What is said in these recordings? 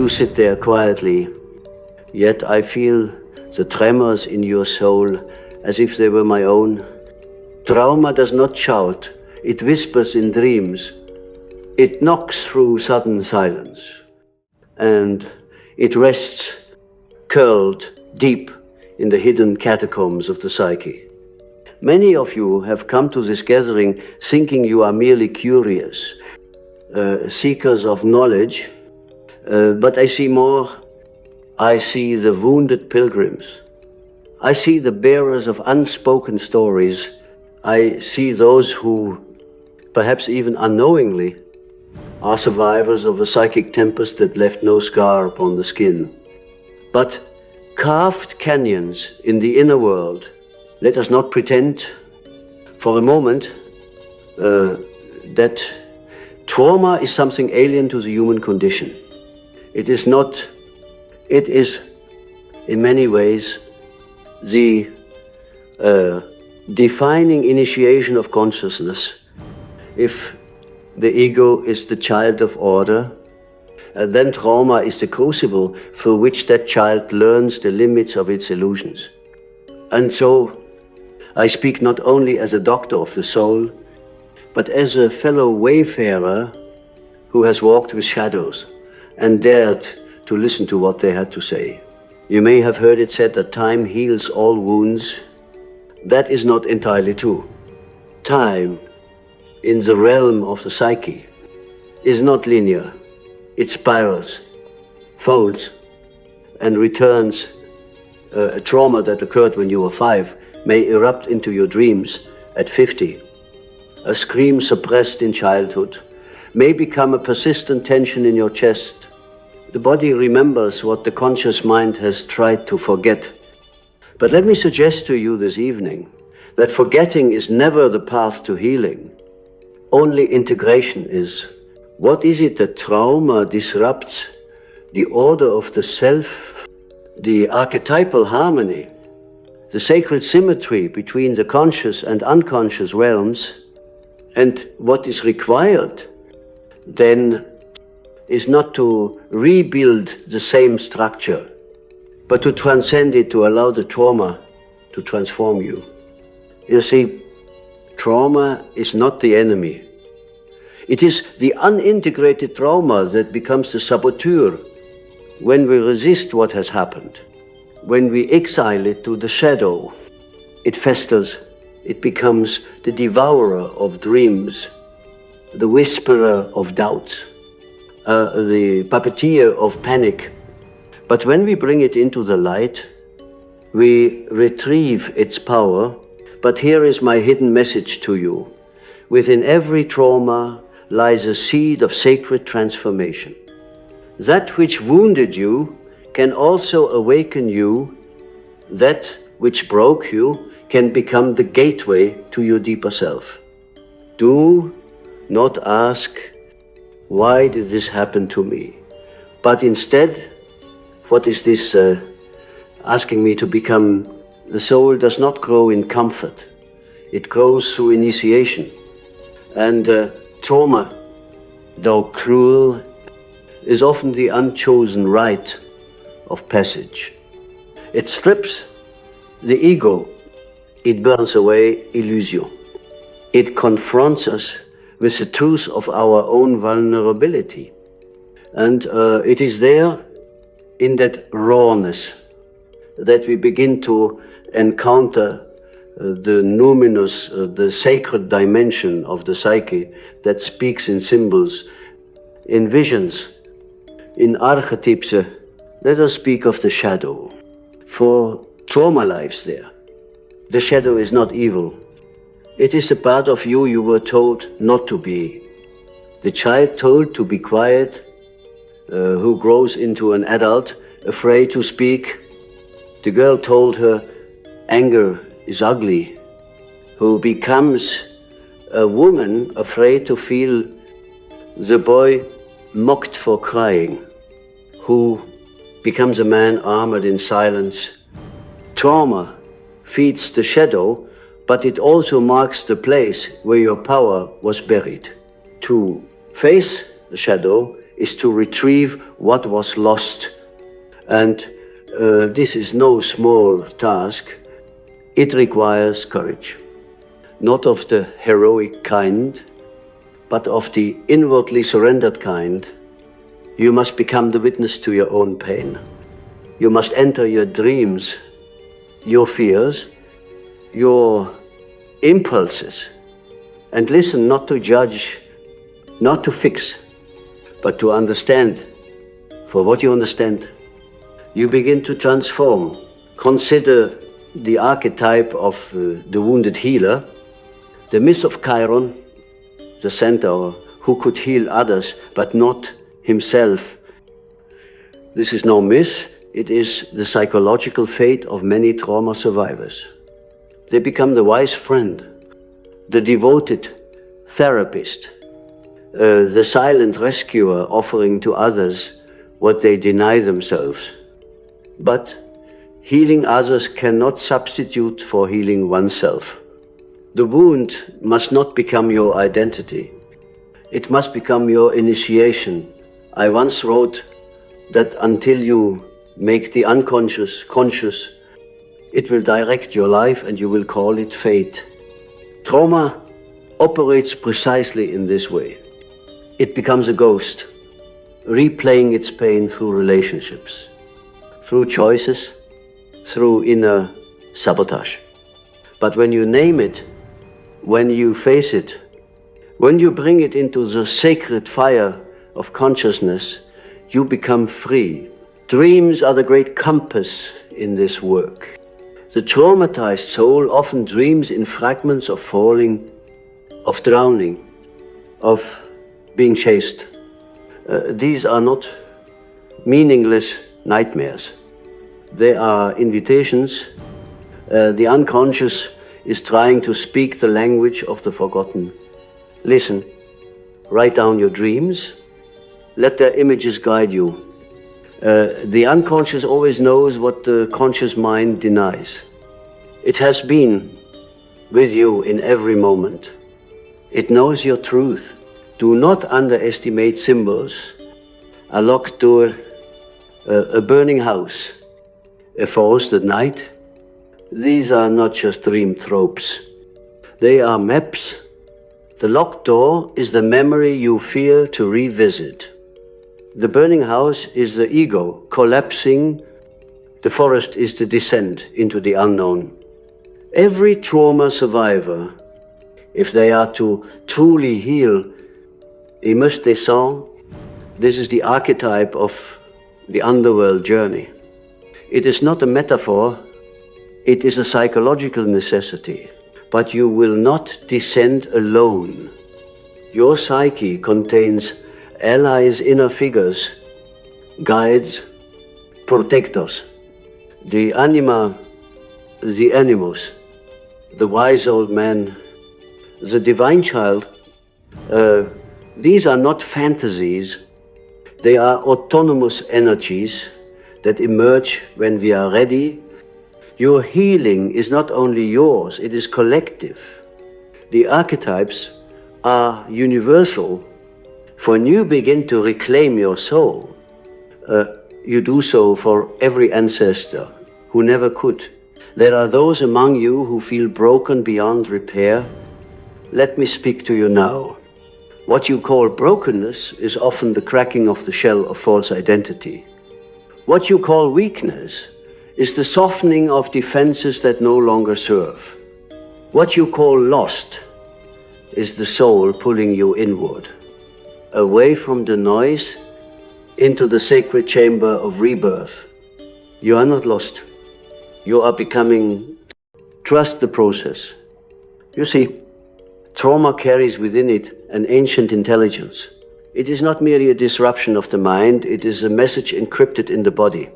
do sit there quietly, yet I feel the tremors in your soul as if they were my own. Trauma does not shout, it whispers in dreams. It knocks through sudden silence, and it rests curled deep in the hidden catacombs of the psyche. Many of you have come to this gathering thinking you are merely curious, seekers of knowledge, but I see more. I see the wounded pilgrims. I see the bearers of unspoken stories. I see those who, perhaps even unknowingly, are survivors of a psychic tempest that left no scar upon the skin. But carved canyons in the inner world, let us not pretend for a moment that trauma is something alien to the human condition. It is not. It is, in many ways, the defining initiation of consciousness. If the ego is the child of order, then trauma is the crucible through which that child learns the limits of its illusions. And so I speak not only as a doctor of the soul, but as a fellow wayfarer who has walked with shadows and dared to listen to what they had to say. You may have heard it said that time heals all wounds. That is not entirely true. Time, in the realm of the psyche, is not linear. It spirals, folds, and returns. A trauma that occurred when you were 5 may erupt into your dreams at 50. A scream suppressed in childhood may become a persistent tension in your chest. The body remembers what the conscious mind has tried to forget. But let me suggest to you this evening that forgetting is never the path to healing. Only integration is. What is it that trauma disrupts? The order of the self, the archetypal harmony, the sacred symmetry between the conscious and unconscious realms. And what is required then is not to rebuild the same structure, but to transcend it, to allow the trauma to transform you. You see, trauma is not the enemy. It is the unintegrated trauma that becomes the saboteur when we resist what has happened, when we exile it to the shadow. It festers, it becomes the devourer of dreams, the whisperer of doubts, the puppeteer of panic. But when we bring it into the light, we retrieve its power. But here is my hidden message to you. Within every trauma lies a seed of sacred transformation. That which wounded you can also awaken you. That which broke you can become the gateway to your deeper self. Do not ask, why did this happen to me? But instead, what is this asking me to become? The soul does not grow in comfort. It grows through initiation. And trauma, though cruel, is often the unchosen rite of passage. It strips the ego. It burns away illusion. It confronts us with the truth of our own vulnerability. And it is there, in that rawness, that we begin to encounter the numinous, the sacred dimension of the psyche that speaks in symbols, in visions, in archetypes. Let us speak of the shadow. For trauma lives there. The shadow is not evil. It is a part of you you were told not to be. The child told to be quiet, who grows into an adult, afraid to speak. The girl told her anger is ugly, who becomes a woman afraid to feel. The boy mocked for crying, who becomes a man armored in silence. Trauma feeds the shadow, but it also marks the place where your power was buried. To face the shadow is to retrieve what was lost. And this is no small task. It requires courage, not of the heroic kind, but of the inwardly surrendered kind. You must become the witness to your own pain. You must enter your dreams, your fears, your impulses, and listen, not to judge, not to fix, but to understand. For what you understand, you begin to transform. Consider the archetype of the wounded healer, the myth of Chiron, the centaur, who could heal others but not himself. This is no myth, it is the psychological fate of many trauma survivors. They become the wise friend, the devoted therapist, the silent rescuer offering to others what they deny themselves. But healing others cannot substitute for healing oneself. The wound must not become your identity. It must become your initiation. I once wrote that until you make the unconscious conscious, it will direct your life and you will call it fate. Trauma operates precisely in this way. It becomes a ghost, replaying its pain through relationships, through choices, through inner sabotage. But when you name it, when you face it, when you bring it into the sacred fire of consciousness, you become free. Dreams are the great compass in this work. The traumatized soul often dreams in fragments of falling, of drowning, of being chased. These are not meaningless nightmares. They are invitations. The unconscious is trying to speak the language of the forgotten. Listen, write down your dreams. Let their images guide you. The unconscious always knows what the conscious mind denies. It has been with you in every moment. It knows your truth. Do not underestimate symbols. A locked door, a burning house, a forested night. These are not just dream tropes. They are maps. The locked door is the memory you fear to revisit. The burning house is the ego collapsing. The forest is the descent into the unknown. Every trauma survivor, if they are to truly heal, ils must descendre. This is the archetype of the underworld journey. It is not a metaphor, it is a psychological necessity. But you will not descend alone. Your psyche contains allies, inner figures, guides, protectors. The anima, the animus, the wise old man, the divine child, these are not fantasies. They are autonomous energies that emerge when we are ready. Your healing is not only yours, it is collective. The archetypes are universal. For when you begin to reclaim your soul, you do so for every ancestor who never could. There are those among you who feel broken beyond repair. Let me speak to you now. What you call brokenness is often the cracking of the shell of false identity. What you call weakness is the softening of defenses that no longer serve. What you call lost is the soul pulling you inward, away from the noise, into the sacred chamber of rebirth. You are not lost. You are becoming. Trust the process. You see, trauma carries within it an ancient intelligence. It is not merely a disruption of the mind, it is a message encrypted in the body,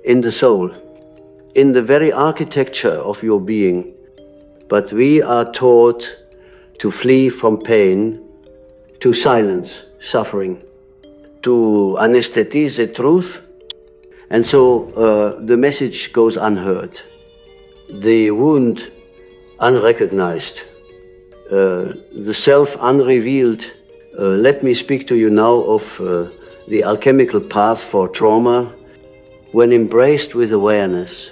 in the soul, in the very architecture of your being. But we are taught to flee from pain, to silence suffering, to anesthetize the truth, and so the message goes unheard. The wound unrecognized, the self unrevealed. Let me speak to you now of The alchemical path for trauma, when embraced with awareness,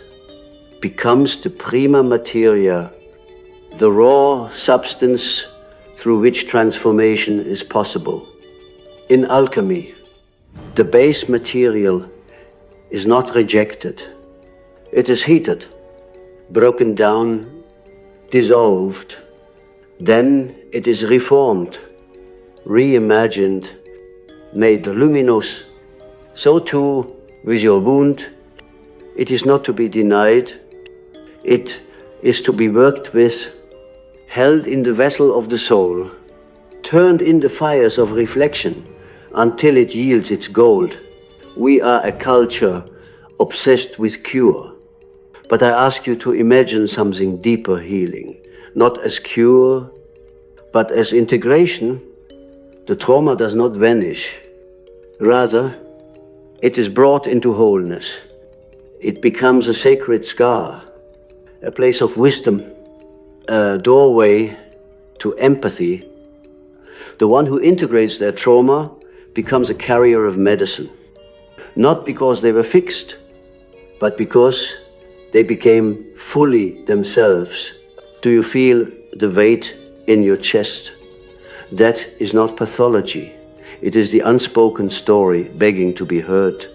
becomes the prima materia, the raw substance through which transformation is possible. In alchemy, the base material is not rejected. It is heated, broken down, dissolved. Then it is reformed, reimagined, made luminous. So too with your wound, it is not to be denied. It is to be worked with, held in the vessel of the soul, turned in the fires of reflection until it yields its gold. We are a culture obsessed with cure. But I ask you to imagine something deeper healing, not as cure, but as integration. The trauma does not vanish. Rather, it is brought into wholeness. It becomes a sacred scar, a place of wisdom, a doorway to empathy. The one who integrates their trauma becomes a carrier of medicine, not because they were fixed, but because they became fully themselves. Do you feel the weight in your chest? That is not pathology. It is the unspoken story begging to be heard.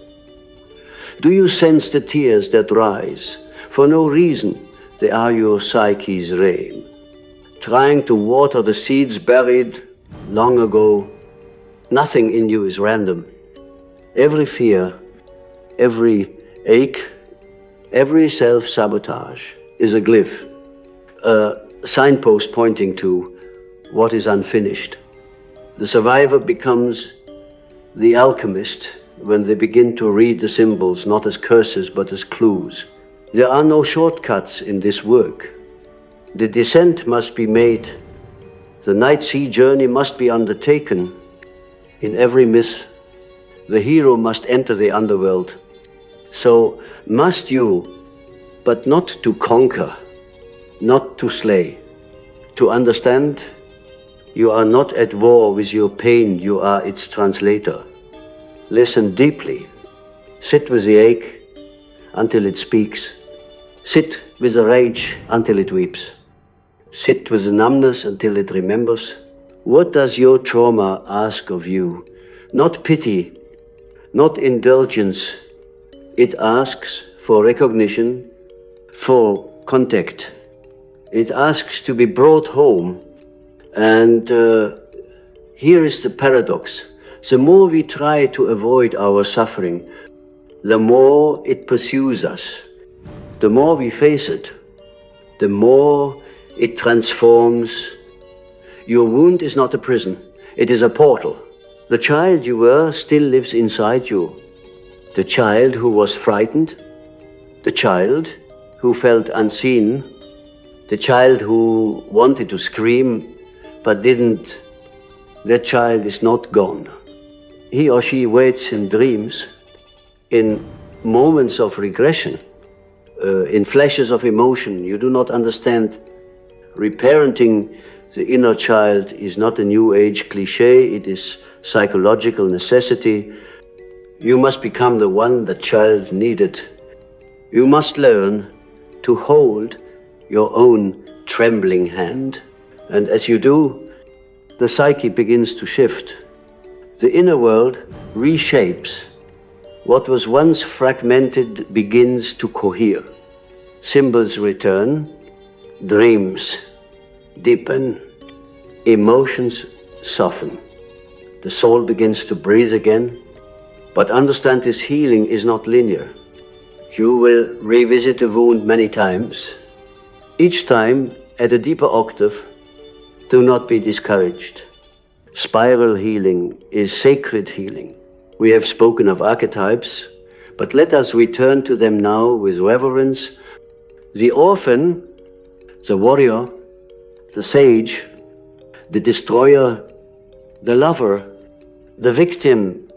Do you sense the tears that rise? For no reason, they are your psyche's rain, trying to water the seeds buried long ago. Nothing in you is random. Every fear, every ache, every self-sabotage is a glyph, a signpost pointing to what is unfinished. The survivor becomes the alchemist when they begin to read the symbols not as curses but as clues. There are no shortcuts in this work. The descent must be made. The night sea journey must be undertaken. In every myth, the hero must enter the underworld. So must you, but not to conquer, not to slay. To understand, you are not at war with your pain, you are its translator. Listen deeply. Sit with the ache until it speaks. Sit with the rage until it weeps. Sit with the numbness until it remembers. What does your trauma ask of you? Not pity, not indulgence. It asks for recognition, for contact. It asks to be brought home. And here is the paradox. The more we try to avoid our suffering, the more it pursues us. The more we face it, the more it transforms. Your wound is not a prison, it is a portal. The child you were still lives inside you. The child who was frightened, the child who felt unseen, the child who wanted to scream but didn't. That child is not gone. He or she waits in dreams, in moments of regression, in flashes of emotion. You do not understand. Reparenting the inner child is not a new age cliché, it is psychological necessity. You must become the one the child needed. You must learn to hold your own trembling hand. And as you do, the psyche begins to shift. The inner world reshapes. What was once fragmented begins to cohere. Symbols return, dreams deepen, emotions soften. The soul begins to breathe again. But understand, this healing is not linear. You will revisit the wound many times. Each time at a deeper octave. Do not be discouraged. Spiral healing is sacred healing. We have spoken of archetypes, but let us return to them now with reverence. The orphan, the warrior, the sage, the destroyer, the lover, the victim,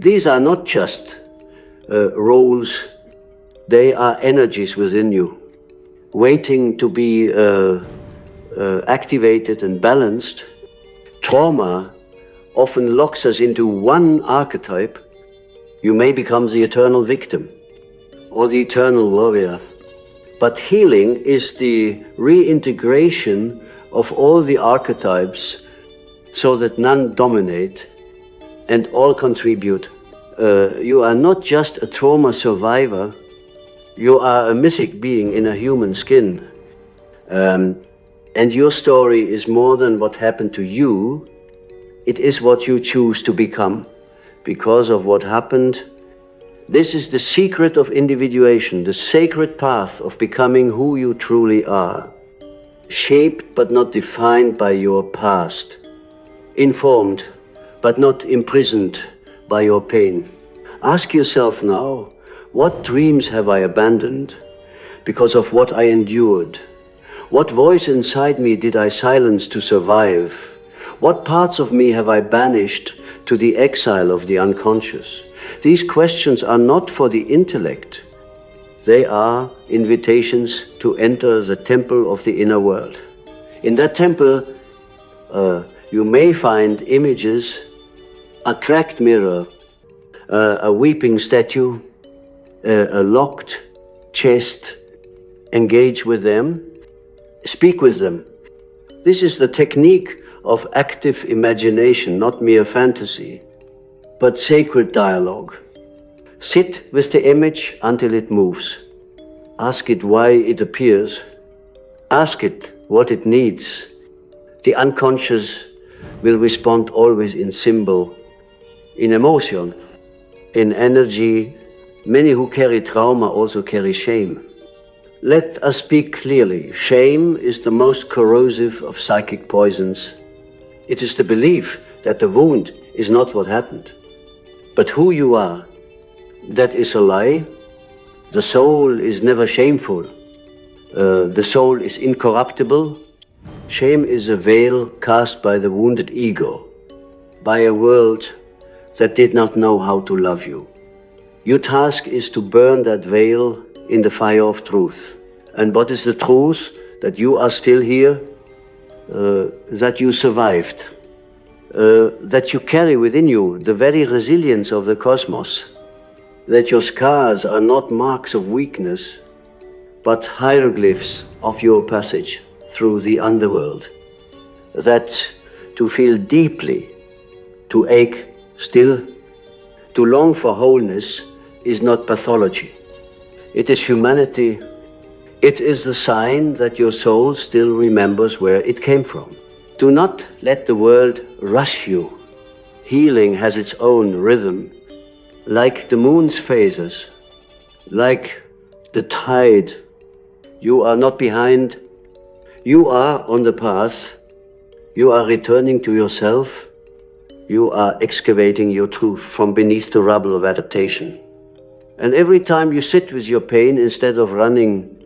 these are not just roles, they are energies within you, waiting to be activated and balanced. Trauma often locks us into one archetype, you may become the eternal victim or the eternal warrior. But healing is the reintegration of all the archetypes so that none dominate and all contribute. You are not just a trauma survivor, you are a mythic being in a human skin. And your story is more than what happened to you, it is what you choose to become because of what happened. This is the secret of individuation, the sacred path of becoming who you truly are, shaped but not defined by your past, informed but not imprisoned by your pain. Ask yourself now, what dreams have I abandoned because of what I endured? What voice inside me did I silence to survive? What parts of me have I banished to the exile of the unconscious? These questions are not for the intellect. They are invitations to enter the temple of the inner world. In that temple, you may find images, a cracked mirror, a weeping statue, a locked chest. Engage with them, speak with them. This is the technique of active imagination, not mere fantasy, but sacred dialogue. Sit with the image until it moves. Ask it why it appears. Ask it what it needs. The unconscious will respond always in symbol, in emotion, in energy. Many who carry trauma also carry shame. Let us speak clearly. Shame is the most corrosive of psychic poisons. It is the belief that the wound is not what happened, but who you are. That is a lie. The soul is never shameful. The soul is incorruptible. Shame is a veil cast by the wounded ego, by a world that did not know how to love you. Your task is to burn that veil in the fire of truth. And what is the truth? That you are still here, that you survived, that you carry within you the very resilience of the cosmos, that your scars are not marks of weakness, but hieroglyphs of your passage through the underworld, that to feel deeply, to ache still, to long for wholeness is not pathology. It is humanity. It is the sign that your soul still remembers where it came from. Do not let the world rush you. Healing has its own rhythm, like the moon's phases, like the tide. You are not behind. You are on the path. You are returning to yourself. You are excavating your truth from beneath the rubble of adaptation. And every time you sit with your pain, instead of running,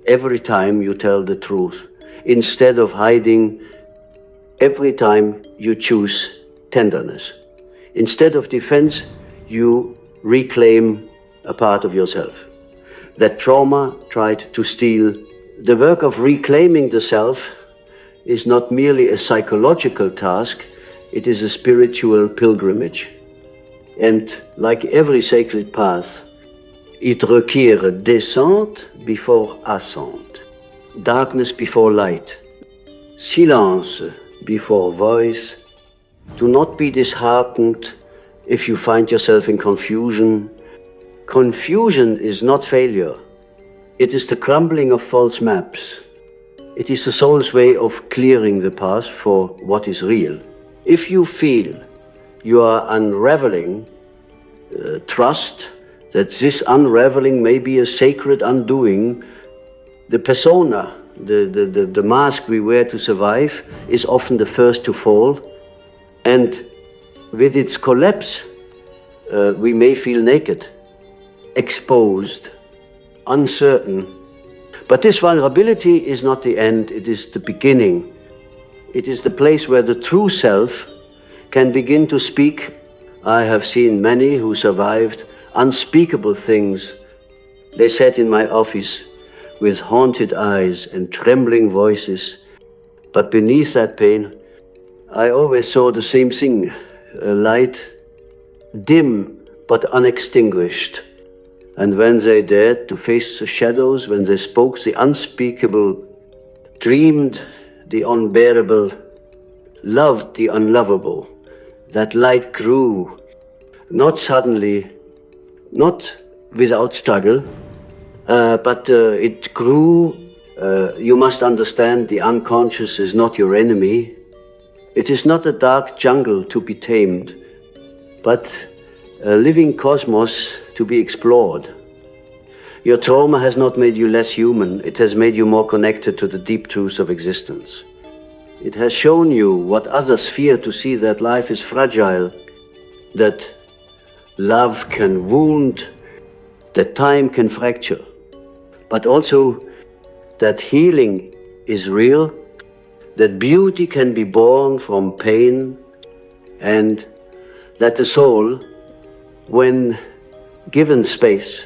every time you tell the truth. Instead of hiding, every time you choose tenderness. Instead of defense, you reclaim a part of yourself that trauma tried to steal. The work of reclaiming the self is not merely a psychological task, it is a spiritual pilgrimage. And like every sacred path, it requiert descente before ascent, darkness before light, silence before voice. Do not be disheartened if you find yourself in confusion. Confusion is not failure. It is the crumbling of false maps. It is the soul's way of clearing the path for what is real. If you feel you are unraveling, trust that this unraveling may be a sacred undoing. The persona, the mask we wear to survive, is often the first to fall. And with its collapse, we may feel naked, exposed, uncertain. But this vulnerability is not the end, it is the beginning. It is the place where the true self can begin to speak. I have seen many who survived unspeakable things. They sat in my office with haunted eyes and trembling voices, but beneath that pain, I always saw the same thing. a light, dim but unextinguished. And when they dared to face the shadows, when they spoke the unspeakable, dreamed the unbearable, loved the unlovable, that light grew, not suddenly, not without struggle, but it grew. You must understand, the unconscious is not your enemy. It is not a dark jungle to be tamed, but a living cosmos to be explored. Your trauma has not made you less human, it has made you more connected to the deep truths of existence. It has shown you what others fear to see, that life is fragile, that love can wound, that time can fracture, but also that healing is real, that beauty can be born from pain, and that the soul, when given space,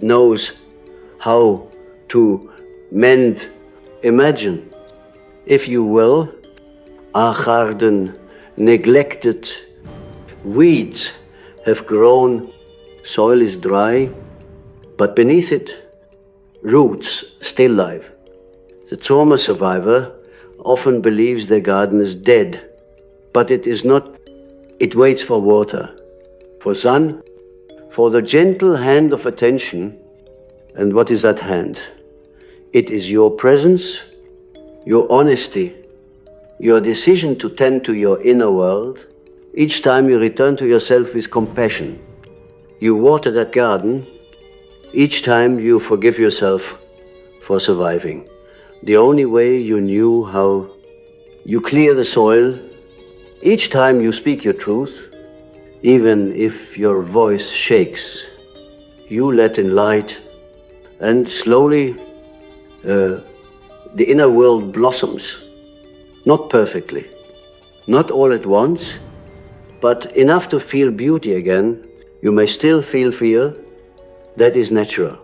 knows how to mend. Imagine, if you will, our garden, neglected, weeds have grown, soil is dry, but beneath it, roots still live. The trauma survivor often believes their garden is dead, but it is not. It waits for water, for sun, for the gentle hand of attention. And what is that hand? It is your presence, your honesty, your decision to tend to your inner world. Each time you return to yourself with compassion, you water that garden. Each time you forgive yourself for surviving. The only way you knew how you clear the soil. Each time you speak your truth, even if your voice shakes, you let in light, and slowly the inner world blossoms. Not perfectly, not all at once, but enough to feel beauty again. You may still feel fear. That is natural.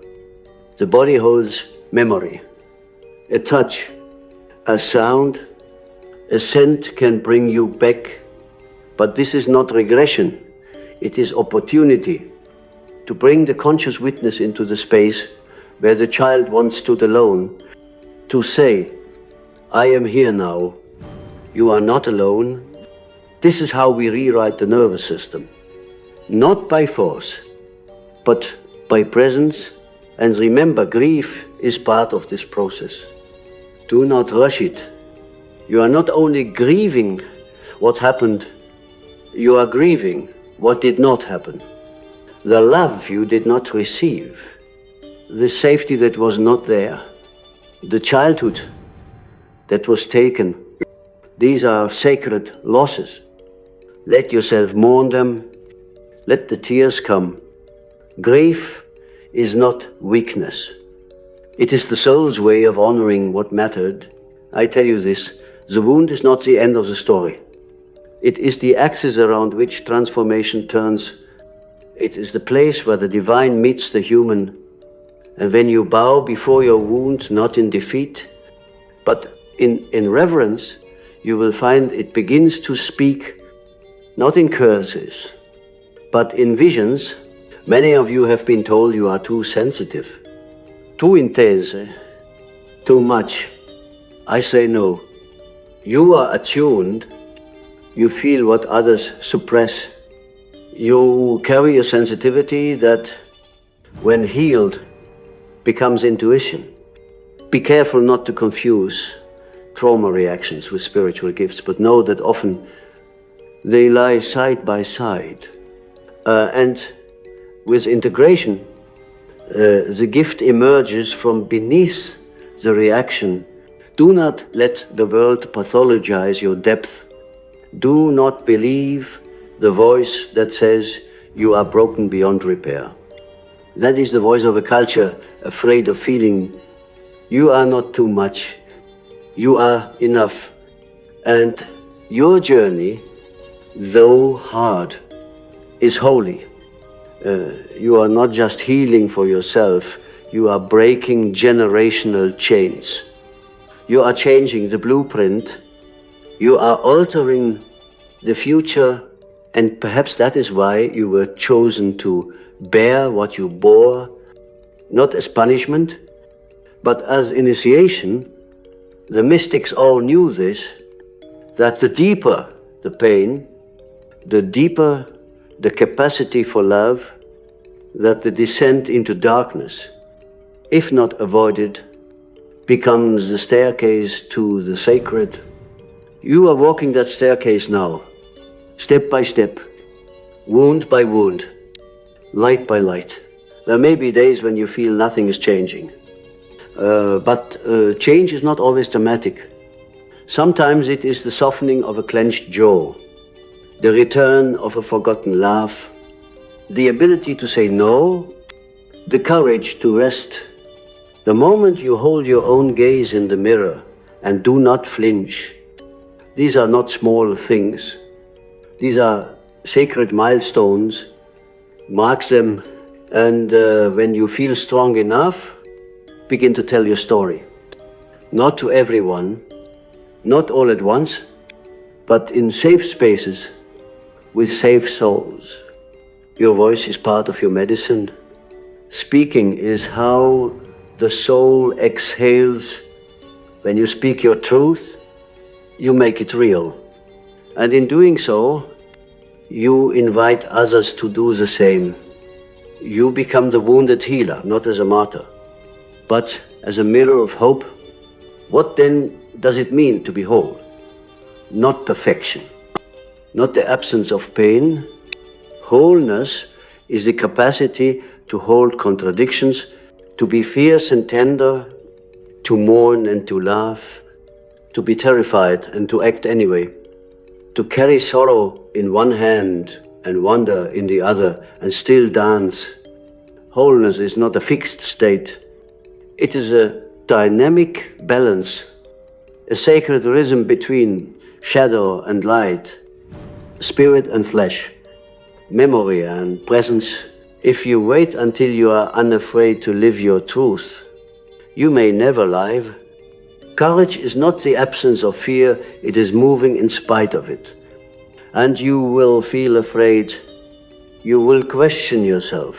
The body holds memory. A touch, a sound, a scent can bring you back. But this is not regression. It is opportunity to bring the conscious witness into the space where the child once stood alone, to say, I am here now. You are not alone. This is how we rewrite the nervous system. Not by force, but by presence. And remember, grief is part of this process. Do not rush it. You are not only grieving what happened, you are grieving what did not happen. The love you did not receive, the safety that was not there, the childhood that was taken. These are sacred losses. Let yourself mourn them. Let the tears come. Grief is not weakness. It is the soul's way of honoring what mattered. I tell you this, the wound is not the end of the story. It is the axis around which transformation turns. It is the place where the divine meets the human. And when you bow before your wound, not in defeat, but in reverence, you will find it begins to speak, not in curses, but in visions. Many of you have been told you are too sensitive, too intense, too much. I say no. You are attuned. You feel what others suppress. You carry a sensitivity that, when healed, becomes intuition. Be careful not to confuse trauma reactions with spiritual gifts, but know that often they lie side by side. And with integration, the gift emerges from beneath the reaction. Do not let the world pathologize your depth. Do not believe the voice that says you are broken beyond repair. That is the voice of a culture afraid of feeling you are not too much, you are enough. And your journey, though hard, is holy. You are not just healing for yourself, you are breaking generational chains. You are changing the blueprint. You are altering the future And perhaps that is why you were chosen to bear what you bore, not as punishment, but as initiation. The mystics all knew this, that the deeper the pain, the deeper the capacity for love, that the descent into darkness, if not avoided, becomes the staircase to the sacred. You are walking that staircase now, step by step, wound by wound, light by light. There may be days when you feel nothing is changing, but change is not always dramatic. Sometimes it is the softening of a clenched jaw, the return of a forgotten laugh, the ability to say no, the courage to rest. The moment you hold your own gaze in the mirror and do not flinch, these are not small things. These are sacred milestones. Mark them, and when you feel strong enough, begin to tell your story. Not to everyone, not all at once, but in safe spaces with safe souls. Your voice is part of your medicine. Speaking is how the soul exhales. When you speak your truth, you make it real. And in doing so, you invite others to do the same. You become the wounded healer, not as a martyr, but as a mirror of hope. What then does it mean to be whole? Not perfection, not the absence of pain. Wholeness is the capacity to hold contradictions, to be fierce and tender, to mourn and to laugh, to be terrified and to act anyway, to carry sorrow in one hand and wonder in the other and still dance. Wholeness is not a fixed state. It is a dynamic balance, a sacred rhythm between shadow and light, spirit and flesh, memory and presence. If you wait until you are unafraid to live your truth, you may never live. Courage is not the absence of fear, it is moving in spite of it. And you will feel afraid. You will question yourself.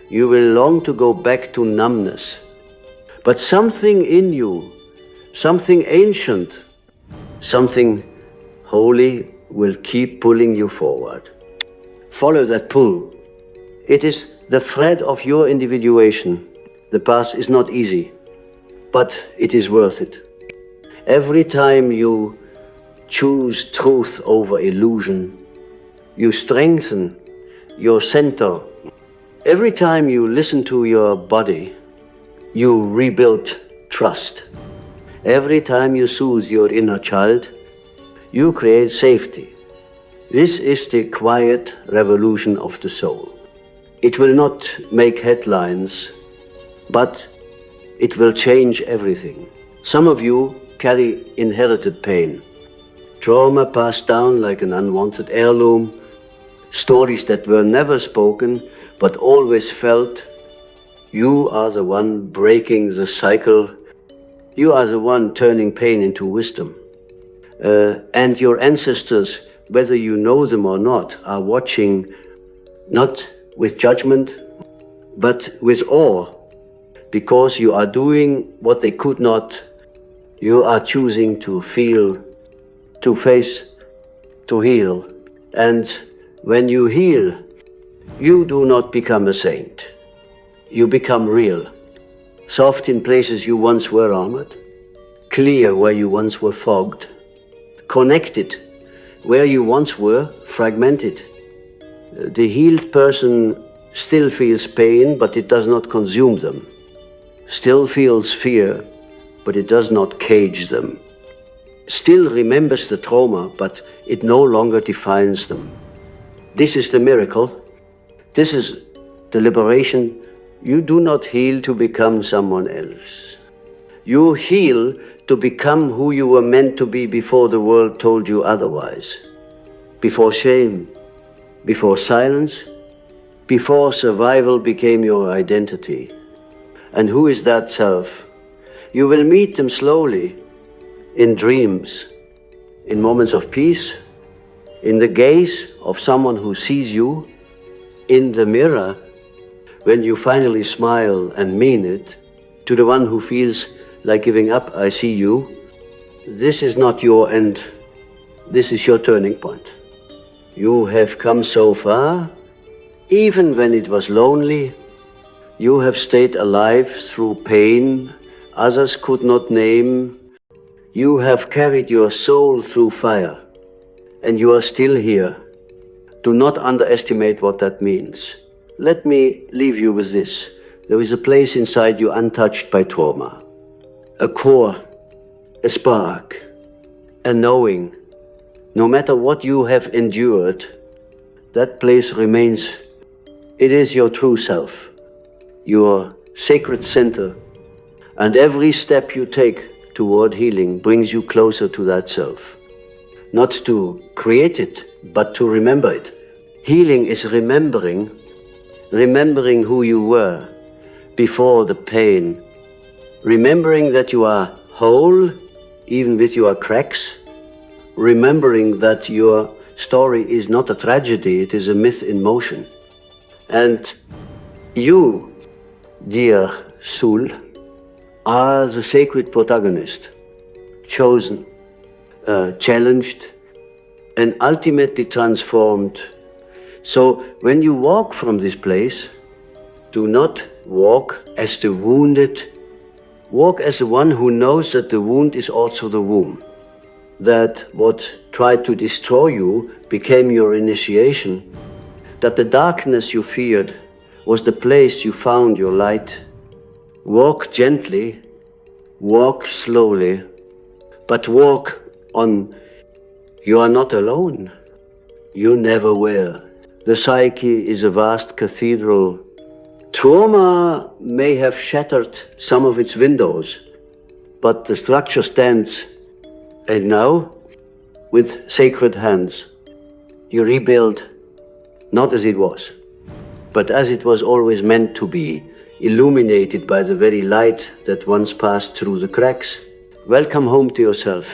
You will long to go back to numbness. But something in you, something ancient, something holy will keep pulling you forward. Follow that pull. It is the thread of your individuation. The path is not easy, but it is worth it. Every time you choose truth over illusion, you strengthen your center. Every time you listen to your body, you rebuild trust. Every time you soothe your inner child, you create safety. This is the quiet revolution of the soul. It will not make headlines, but it will change everything. Some of you carry inherited pain, trauma passed down like an unwanted heirloom, stories that were never spoken but always felt. You are the one breaking the cycle. You are the one turning pain into wisdom. And your ancestors, whether you know them or not, are watching, not with judgment, but with awe, because you are doing what they could not. You are choosing to feel, to face, to heal. And when you heal, you do not become a saint. You become real. Soft in places you once were armored, clear where you once were fogged, connected where you once were fragmented. The healed person still feels pain, but it does not consume them. Still feels fear, but it does not cage them. Still remembers the trauma, but it no longer defines them. This is the miracle. This is the liberation. You do not heal to become someone else. You heal to become who you were meant to be before the world told you otherwise. Before shame, before silence, before survival became your identity. And who is that self? You will meet them slowly, in dreams, in moments of peace, in the gaze of someone who sees you in the mirror, when you finally smile and mean it, to the one who feels like giving up, I see you, this is not your end, this is your turning point. You have come so far, even when it was lonely, you have stayed alive through pain others could not name. You have carried your soul through fire, and you are still here. Do not underestimate what that means. Let me leave you with this. There is a place inside you untouched by trauma, a core, a spark, a knowing. No matter what you have endured, that place remains. It is your true self, your sacred center, and every step you take toward healing brings you closer to that self. Not to create it, but to remember it. Healing is remembering who you were before the pain, remembering that you are whole, even with your cracks, remembering that your story is not a tragedy, it is a myth in motion. And you, dear soul, are the sacred protagonist, chosen, challenged, and ultimately transformed. So when you walk from this place, do not walk as the wounded, walk as the one who knows that the wound is also the womb, that what tried to destroy you became your initiation, that the darkness you feared was the place you found your light. Walk gently, walk slowly, but walk on. You are not alone. You never were. The psyche is a vast cathedral. Trauma may have shattered some of its windows, but the structure stands. And now, with sacred hands, you rebuild not as it was, but as it was always meant to be, illuminated by the very light that once passed through the cracks. Welcome home to yourself.